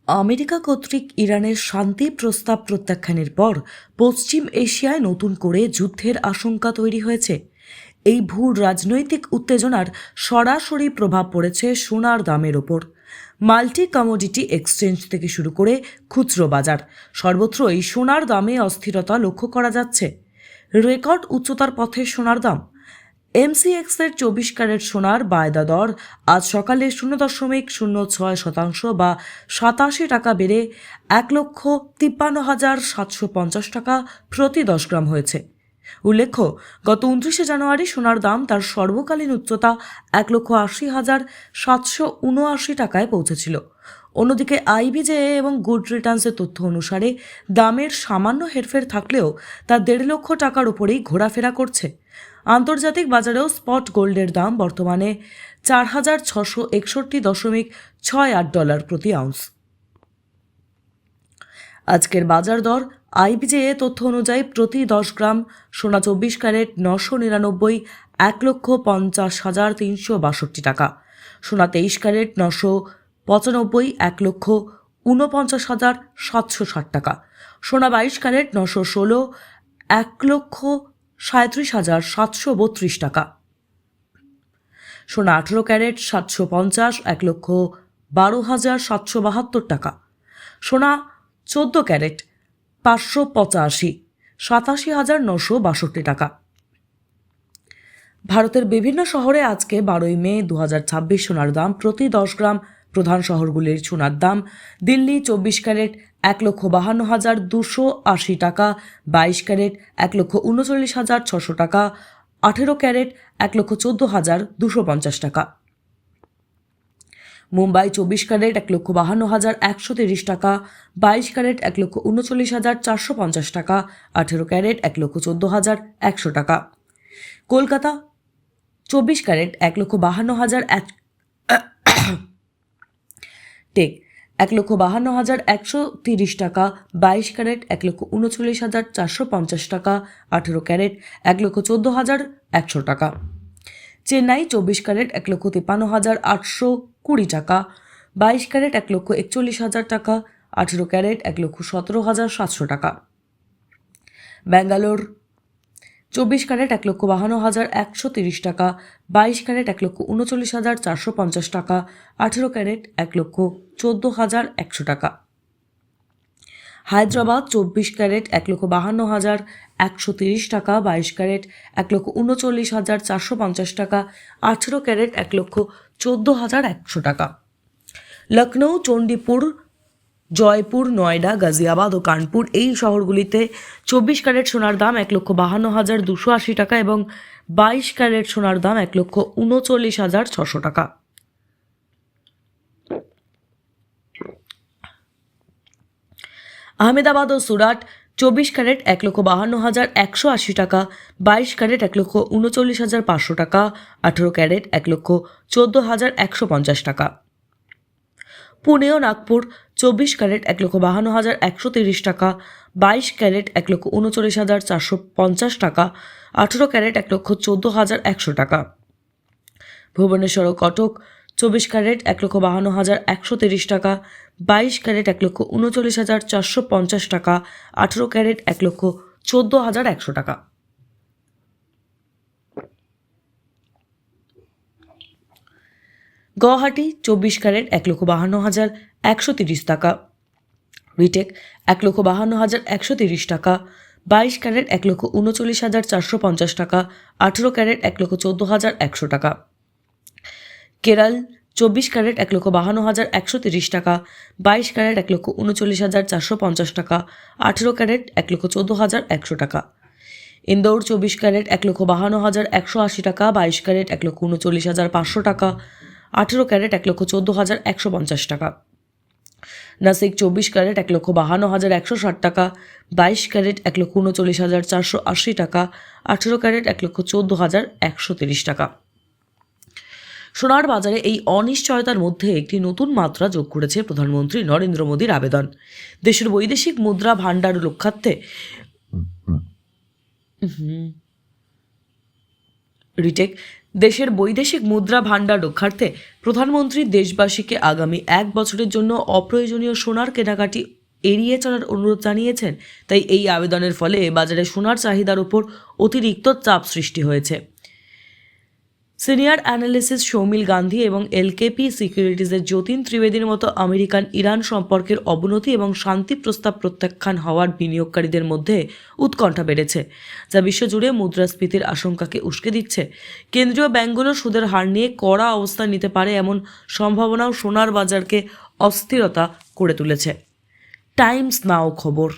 America কর্তৃক ইরানের শান্তি প্রস্তাব প্রত্যাখ্যানের পর পশ্চিম এশিয়ায় নতুন করে যুদ্ধের আশঙ্কা তৈরি হয়েছে। এই ভূ রাজনৈতিক উত্তেজনার সরাসরি প্রভাব পড়েছে সোনার দামের ওপর। মাল্টি কমোডিটি এক্সচেঞ্জ থেকে শুরু করে খুচরো বাজার সর্বত্রই সোনার দামে অস্থিরতা লক্ষ্য করা যাচ্ছে। রেকর্ড উচ্চতার পথে সোনার দাম। এমসিএক্সের 24 ক্যারেট সোনার বায়দা দর আজ সকালে 0.06% বা 87 টাকা বেড়ে 1,53,750 টাকা প্রতি 10 গ্রাম হয়েছে। উল্লেখ্য, গত 29শে জানুয়ারি সোনার দাম তার সর্বকালীন উচ্চতা 1,80,779 টাকায় পৌঁছেছিল। অন্যদিকে আইবিজেএ এবং গুড রিটার্নসের তথ্য অনুসারে দামের সামান্য হেরফের থাকলেও তা 1.5 লক্ষ টাকার উপরেই ঘোরাফেরা করছে। আন্তর্জাতিক বাজারেও স্পট গোল্ডের দাম বর্তমানে $4,661.68 প্রতি আউন্স। আজকের বাজার দর আইবিজেএ তথ্য অনুযায়ী প্রতি 10 গ্রাম সোনা 24 ক্যারেট 999 1,50,362 টাকা, সোনা 23 ক্যারেট 995 1,49,760 টাকা, সোনা 22 ক্যারেট 916 1,37,732 টাকা, সোনা 18 ক্যারেট 750 1,12,772 টাকা, সোনা 14 ক্যারেট 585 87,962 টাকা। ভারতের বিভিন্ন শহরে আজকে 12ই মে 2026 সোনার দাম প্রতি 10 গ্রাম। প্রধান শহরগুলির সোনার দাম: দিল্লি 24 ক্যারেট 1,52,280 টাকা, 22 ক্যারেট 1,39,600 টাকা, 18 ক্যারেট 1,14,250 টাকা। মুম্বাই 24 ক্যারেট 1,52,130 টাকা, 22 ক্যারেট 1,39,450 টাকা, 18 ক্যারেট 1,14,100 টাকা। কলকাতা 24 ক্যারেট 1,52,100 টেক 1,52,130 টাকা, 22 ক্যারেট 1,39,450 টাকা, 18 ক্যারেট 1,14,100 টাকা। চেন্নাই 24 ক্যারেট 1,53,820 টাকা, 22 ক্যারেট 1,41,000 টাকা, 18 ক্যারেট 1,17,700 টাকা। ব্যাঙ্গালোর 24 ক্যারেট 1,52,130 টাকা, 22 ক্যারেট 1,39,450 টাকা, 18 ক্যারেট 1,14,100 টাকা। হায়দ্রাবাদ 24 ক্যারেট 1,52,130 টাকা, 22 ক্যারেট 1,39,450 টাকা, 18 ক্যারেট 1,14,100 টাকা। লখনৌ, চণ্ডীপুর, জয়পুর, নয়ডা, গাজিয়াবাদ ও কানপুর এই শহরগুলিতে 24 ক্যারেট সোনার দাম 1,52,280 টাকা এবং 22 ক্যারেট সোনার দাম 1,39,600 টাকা। আহমেদাবাদ ও সুরাট 24 ক্যারেট 1,52,180 টাকা, 22 ক্যারেট 1,39,500 টাকা, 18 ক্যারেট 1,14,150 টাকা। পুনে ও নাগপুর 24 ক্যারেট 1,52,130 টাকা, 22 ক্যারেট 1,39,450 টাকা, 18 ক্যারেট 1,14,100 টাকা। ভুবনেশ্বর ও কটক 24 ক্যারেট 1,52,130 টাকা, 22 ক্যারেট 1,39,450 টাকা, 18 ক্যারেট 1,14,100 টাকা। গুয়াহাটি 24 ক্যারেট 1,52,130 টাকা, রিটেক 1,52,130 টাকা, 22 ক্যারেট 1,39,450 টাকা, 18 ক্যারেট 1,14,100 টাকা। কেরল 24 ক্যারেট 1,52,130 টাকা, 22 ক্যারেট 1,39,450 টাকা, 18 ক্যারেট 1,14,100 টাকা। ইন্দোর 24 ক্যারেট 1,52,180 টাকা, 22 ক্যারেট 1,39,500 টাকা, 18 ক্যারেট 1,14,150 টাকা। নাসিক 24 ক্যারেট 1,52,160 টাকা, 22 ক্যারেট 1,39,480 টাকা, 18 ক্যারেট 1,14,130 টাকা। সোনার বাজারে এই অনিশ্চয়তার মধ্যে একটি নতুন মাত্রা যোগ করেছে প্রধানমন্ত্রী নরেন্দ্র মোদীর আবেদন। দেশের বৈদেশিক মুদ্রা ভাণ্ডার রক্ষার্থে রিটেক দেশের বৈদেশিক মুদ্রা ভাণ্ডার রক্ষার্থে প্রধানমন্ত্রী দেশবাসীকে আগামী 1 বছরের জন্য অপ্রয়োজনীয় সোনার কেনাকাটি এড়িয়ে চলার অনুরোধ জানিয়েছেন। তাই এই আবেদনের ফলে বাজারে সোনার চাহিদার উপর অতিরিক্ত চাপ সৃষ্টি হয়েছে। সিনিয়র অ্যানালিস্ট সৌমিল গান্ধী এবং এলকেপি সিকিউরিটিজের যতীন ত্রিবেদীর মতো আমেরিকান ইরান সম্পর্কের অবনতি এবং শান্তি প্রস্তাব প্রত্যাখ্যান হওয়ার বিনিয়োগকারীদের মধ্যে উৎকণ্ঠা বেড়েছে, যা বিশ্বজুড়ে মুদ্রাস্ফীতির আশঙ্কাকে উস্কে দিচ্ছে। কেন্দ্রীয় ব্যাংকগুলো সুদের হার নিয়ে কড়া অবস্থান নিতে পারে এমন সম্ভাবনাও সোনার বাজারকে অস্থিরতা করে তুলেছে। টাইমস নাও খবর।